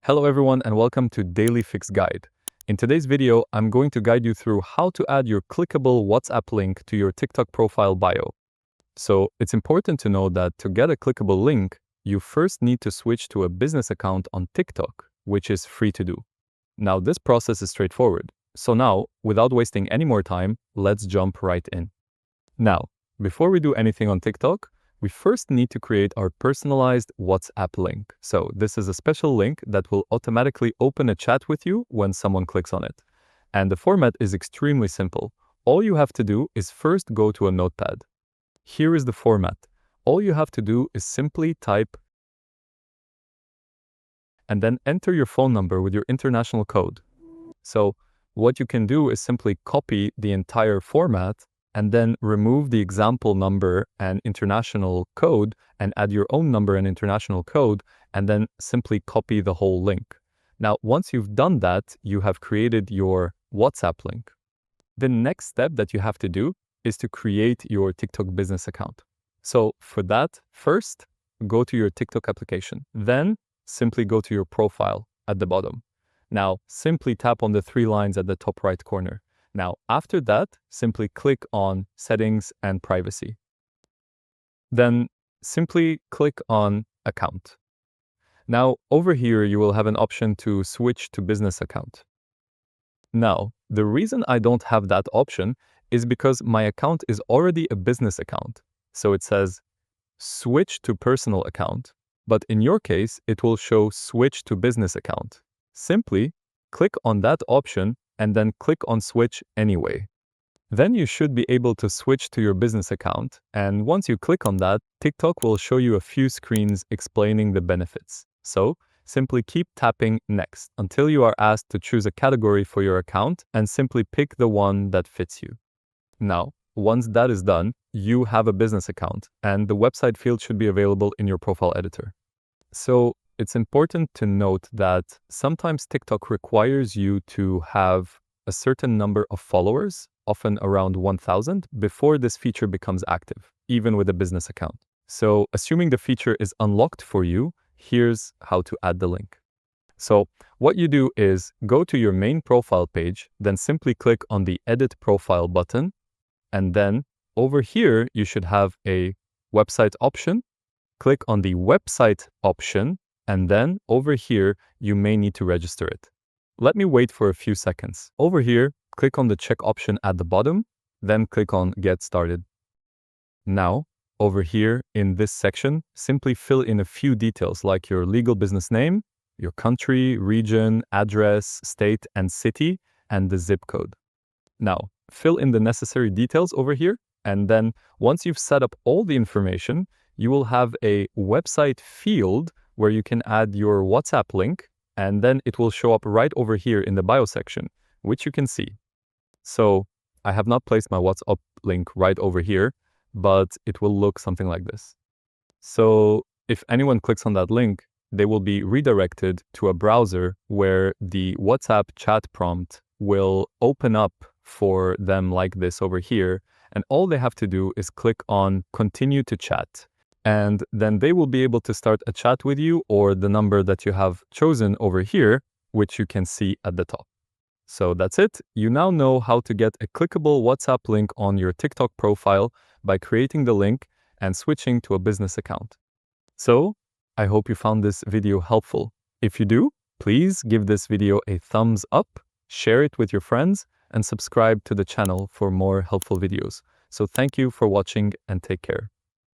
Hello everyone and welcome to Daily Fix Guide. In today's video, I'm going to guide you through how to add your clickable WhatsApp link to your TikTok profile bio. So it's important to know that to get a clickable link, you first need to switch to a business account on TikTok, which is free to do. Now this process is straightforward. So now, without wasting any more time, let's jump right in. Now, before we do anything on TikTok, we first need to create our personalized WhatsApp link. So this is a special link that will automatically open a chat with you when someone clicks on it. And the format is extremely simple. All you have to do is first go to a notepad. Here is the format. All you have to do is simply type and then enter your phone number with your international code. So what you can do is simply copy the entire format and then remove the example number and international code and add your own number and international code, and then simply copy the whole link. Now, once you've done that, you have created your WhatsApp link. The next step that you have to do is to create your TikTok business account. So for that, first, go to your TikTok application. Then simply go to your profile at the bottom. Now, simply tap on the 3 lines at the top right corner. Now, after that, simply click on Settings and Privacy. Then simply click on Account. Now, over here, you will have an option to switch to business account. Now, the reason I don't have that option is because my account is already a business account. So it says switch to personal account, but in your case, it will show switch to business account. Simply click on that option and then click on switch anyway. Then you should be able to switch to your business account, and once you click on that, TikTok will show you a few screens explaining the benefits. So simply keep tapping next until you are asked to choose a category for your account and simply pick the one that fits you. Now, once that is done, you have a business account and the website field should be available in your profile editor. So it's important to note that sometimes TikTok requires you to have a certain number of followers, often around 1,000, before this feature becomes active, even with a business account. So assuming the feature is unlocked for you, here's how to add the link. So what you do is go to your main profile page, then simply click on the Edit Profile button, and then over here you should have a website option. Click on the website option, and then over here, you may need to register it. Let me wait for a few seconds. Over here, click on the check option at the bottom, then click on Get Started. Now, over here in this section, simply fill in a few details like your legal business name, your country, region, address, state, and city, and the zip code. Now, fill in the necessary details over here, and then once you've set up all the information, you will have a website field where you can add your WhatsApp link, and then it will show up right over here in the bio section, which you can see. So I have not placed my WhatsApp link right over here, but it will look something like this. So if anyone clicks on that link, they will be redirected to a browser where the WhatsApp chat prompt will open up for them like this over here, and all they have to do is click on Continue to Chat. And then they will be able to start a chat with you or the number that you have chosen over here, which you can see at the top. So that's it. You now know how to get a clickable WhatsApp link on your TikTok profile by creating the link and switching to a business account. So I hope you found this video helpful. If you do, please give this video a thumbs up, share it with your friends, and subscribe to the channel for more helpful videos. So thank you for watching and take care.